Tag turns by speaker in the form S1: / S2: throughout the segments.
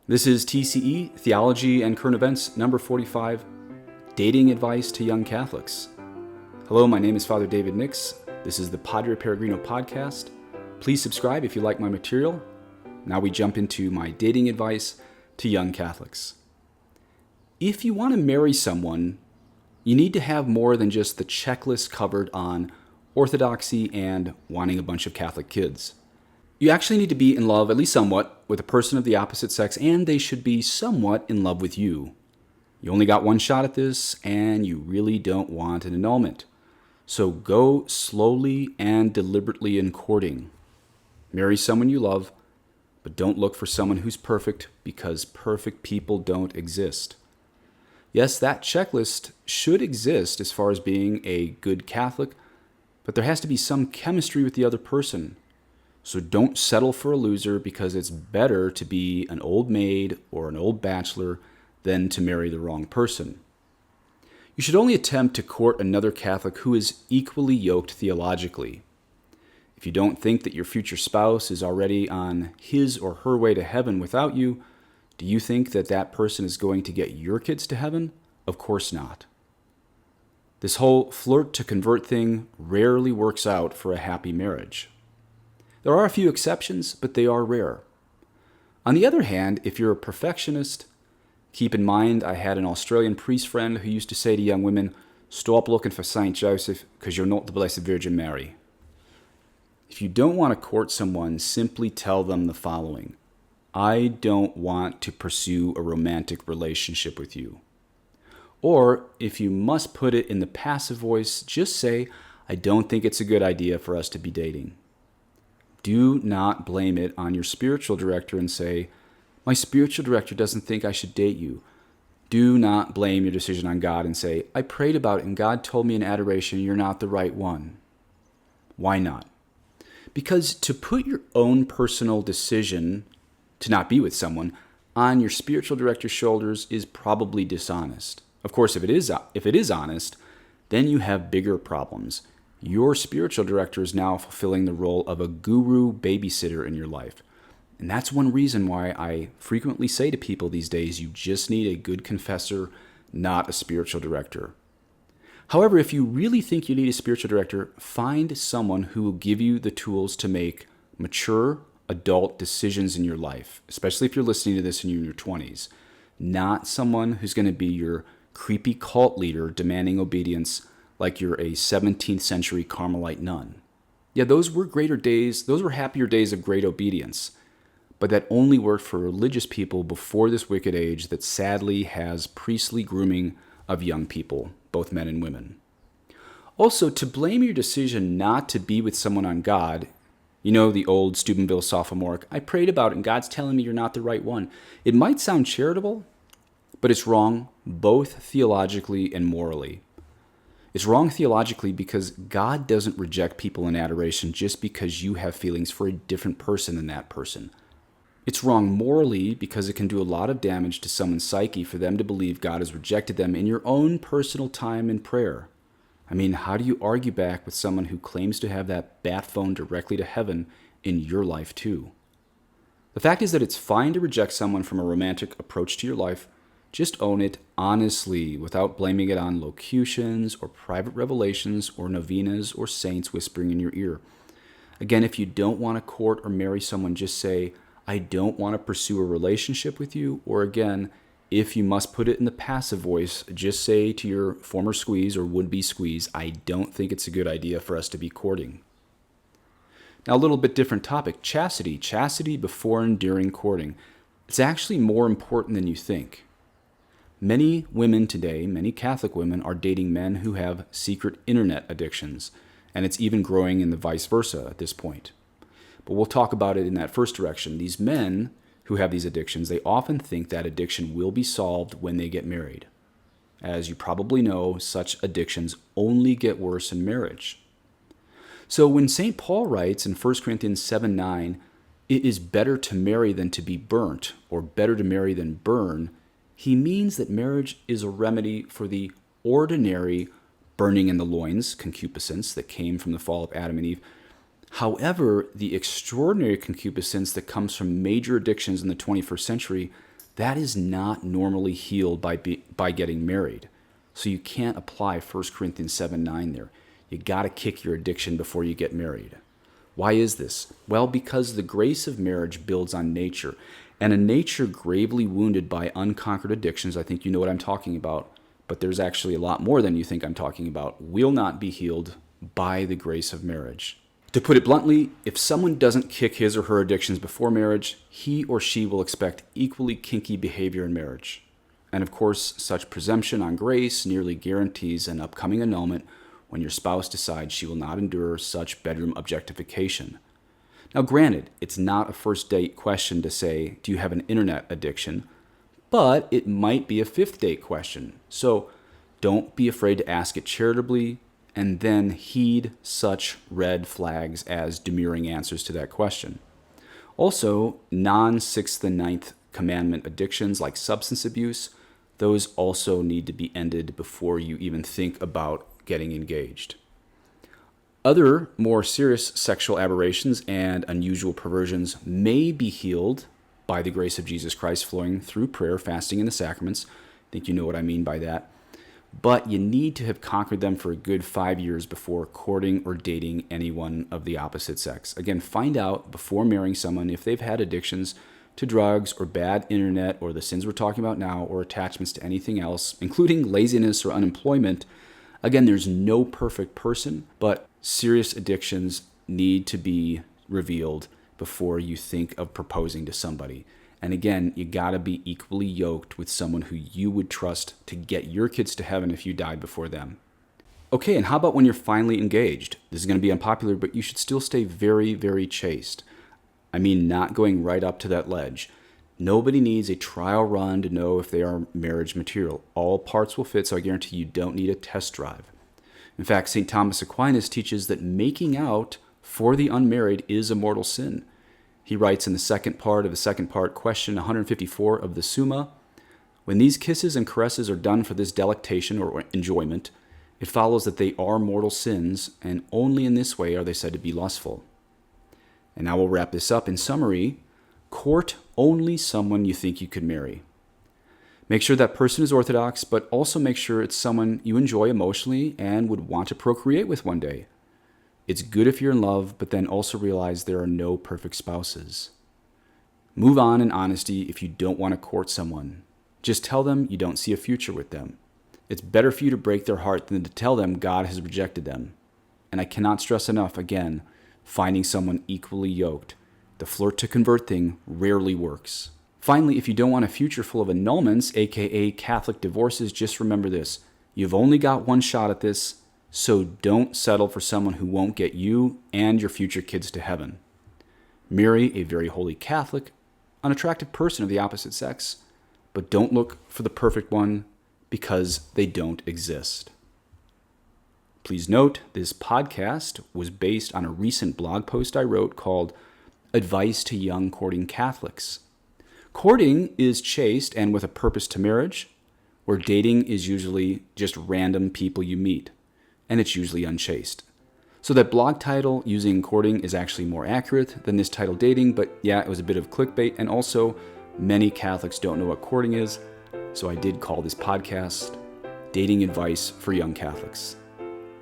S1: This is TCE, Theology and Current Events, number 45, Dating Advice to Young Catholics. Hello, my name is Father David Nix. This is the Padre Peregrino podcast. Please subscribe if you like my material. Now we jump into my dating advice to young Catholics. If you want to marry someone, you need to have more than just the checklist covered on orthodoxy and wanting a bunch of Catholic kids. You actually need to be in love, at least somewhat, with a person of the opposite sex, and they should be somewhat in love with you. You only got one shot at this, and you really don't want an annulment. So go slowly and deliberately in courting. Marry someone you love, but don't look for someone who's perfect, because perfect people don't exist. Yes, that checklist should exist as far as being a good Catholic, but there has to be some chemistry with the other person. So don't settle for a loser, because it's better to be an old maid or an old bachelor than to marry the wrong person. You should only attempt to court another Catholic who is equally yoked theologically. If you don't think that your future spouse is already on his or her way to heaven without you, do you think that that person is going to get your kids to heaven? Of course not. This whole flirt to convert thing rarely works out for a happy marriage. There are a few exceptions, but they are rare. On the other hand, if you're a perfectionist, keep in mind I had an Australian priest friend who used to say to young women, "Stop looking for Saint Joseph, because you're not the Blessed Virgin Mary." If you don't want to court someone, simply tell them the following: I don't want to pursue a romantic relationship with you. Or, if you must put it in the passive voice, just say, I don't think it's a good idea for us to be dating. Do not blame it on your spiritual director and say, my spiritual director doesn't think I should date you. Do not blame your decision on God and say, I prayed about it and God told me in adoration you're not the right one. Why not? Because to put your own personal decision to not be with someone on your spiritual director's shoulders is probably dishonest. Of course, if it is honest, then you have bigger problems. Your spiritual director is now fulfilling the role of a guru babysitter in your life. And that's one reason why I frequently say to people these days, you just need a good confessor, not a spiritual director. However, if you really think you need a spiritual director, find someone who will give you the tools to make mature, adult decisions in your life, especially if you're listening to this and you're in your 20s. Not someone who's going to be your creepy cult leader demanding obedience like you're a 17th century Carmelite nun. Yeah, those were happier days of great obedience. But that only worked for religious people before this wicked age that sadly has priestly grooming of young people, both men and women. Also, to blame your decision not to be with someone on God, you know, the old Steubenville sophomoric, I prayed about it and God's telling me you're not the right one. It might sound charitable, but it's wrong both theologically and morally. It's wrong theologically because God doesn't reject people in adoration just because you have feelings for a different person than that person. It's wrong morally because it can do a lot of damage to someone's psyche for them to believe God has rejected them in your own personal time in prayer. I mean, how do you argue back with someone who claims to have that bat phone directly to heaven in your life too? The fact is that it's fine to reject someone from a romantic approach to your life. Just own it honestly without blaming it on locutions or private revelations or novenas or saints whispering in your ear. Again, if you don't want to court or marry someone, just say, I don't want to pursue a relationship with you. Or again, if you must put it in the passive voice, just say to your former squeeze or would-be squeeze, I don't think it's a good idea for us to be courting. Now, a little bit different topic, chastity. Chastity before and during courting. It's actually more important than you think. Many women today, many Catholic women, are dating men who have secret internet addictions, and it's even growing in the vice versa at this point. But we'll talk about it in that first direction. These men who have these addictions, they often think that addiction will be solved when they get married. As you probably know, such addictions only get worse in marriage. So when St. Paul writes in 1 Corinthians 7:9, it is better to marry than to be burnt, or better to marry than burn, he means that marriage is a remedy for the ordinary burning in the loins, concupiscence that came from the fall of Adam and Eve. However, the extraordinary concupiscence that comes from major addictions in the 21st century, that is not normally healed by getting married. So you can't apply 1 Corinthians 7:9 there. You got to kick your addiction before you get married. Why is this? Well, because the grace of marriage builds on nature, and a nature gravely wounded by unconquered addictions, I think you know what I'm talking about, but there's actually a lot more than you think I'm talking about, will not be healed by the grace of marriage. To put it bluntly, if someone doesn't kick his or her addictions before marriage, he or she will expect equally kinky behavior in marriage. And of course, such presumption on grace nearly guarantees an upcoming annulment when your spouse decides she will not endure such bedroom objectification. Now granted, it's not a first date question to say, do you have an internet addiction? But it might be a fifth date question. So don't be afraid to ask it charitably, and then heed such red flags as demurring answers to that question. Also, non-6th and 9th commandment addictions like substance abuse, those also need to be ended before you even think about getting engaged. Other more serious sexual aberrations and unusual perversions may be healed by the grace of Jesus Christ flowing through prayer, fasting, and the sacraments. I think you know what I mean by that. But you need to have conquered them for a good 5 years before courting or dating anyone of the opposite sex. Again, find out before marrying someone if they've had addictions to drugs or bad internet or the sins we're talking about now or attachments to anything else, including laziness or unemployment. Again, there's no perfect person, but serious addictions need to be revealed before you think of proposing to somebody. And again, you gotta be equally yoked with someone who you would trust to get your kids to heaven if you died before them. Okay, and how about when you're finally engaged? This is gonna be unpopular, but you should still stay very, very chaste. I mean, not going right up to that ledge. Nobody needs a trial run to know if they are marriage material. All parts will fit, so I guarantee you don't need a test drive. In fact, St. Thomas Aquinas teaches that making out for the unmarried is a mortal sin. He writes in the second part of the second part, question 154 of the Summa, when these kisses and caresses are done for this delectation or enjoyment, it follows that they are mortal sins, and only in this way are they said to be lustful. And now we'll wrap this up. In summary, court only someone you think you could marry. Make sure that person is Orthodox, but also make sure it's someone you enjoy emotionally and would want to procreate with one day. It's good if you're in love, but then also realize there are no perfect spouses. Move on in honesty if you don't want to court someone. Just tell them you don't see a future with them. It's better for you to break their heart than to tell them God has rejected them. And I cannot stress enough, again, finding someone equally yoked. The flirt to convert thing rarely works. Finally, if you don't want a future full of annulments, aka Catholic divorces, just remember this. You've only got one shot at this, so don't settle for someone who won't get you and your future kids to heaven. Marry a very holy Catholic, unattractive person of the opposite sex, but don't look for the perfect one because they don't exist. Please note, this podcast was based on a recent blog post I wrote called Advice to Young Courting Catholics. Courting is chaste and with a purpose to marriage, where dating is usually just random people you meet, and it's usually unchaste. So that blog title, using courting, is actually more accurate than this title, dating, but yeah, it was a bit of clickbait, and also many Catholics don't know what courting is, so I did call this podcast Dating Advice for Young Catholics.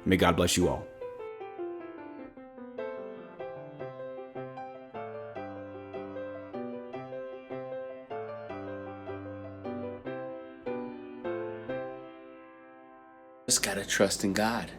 S1: May God bless you all.
S2: Just gotta trust in God.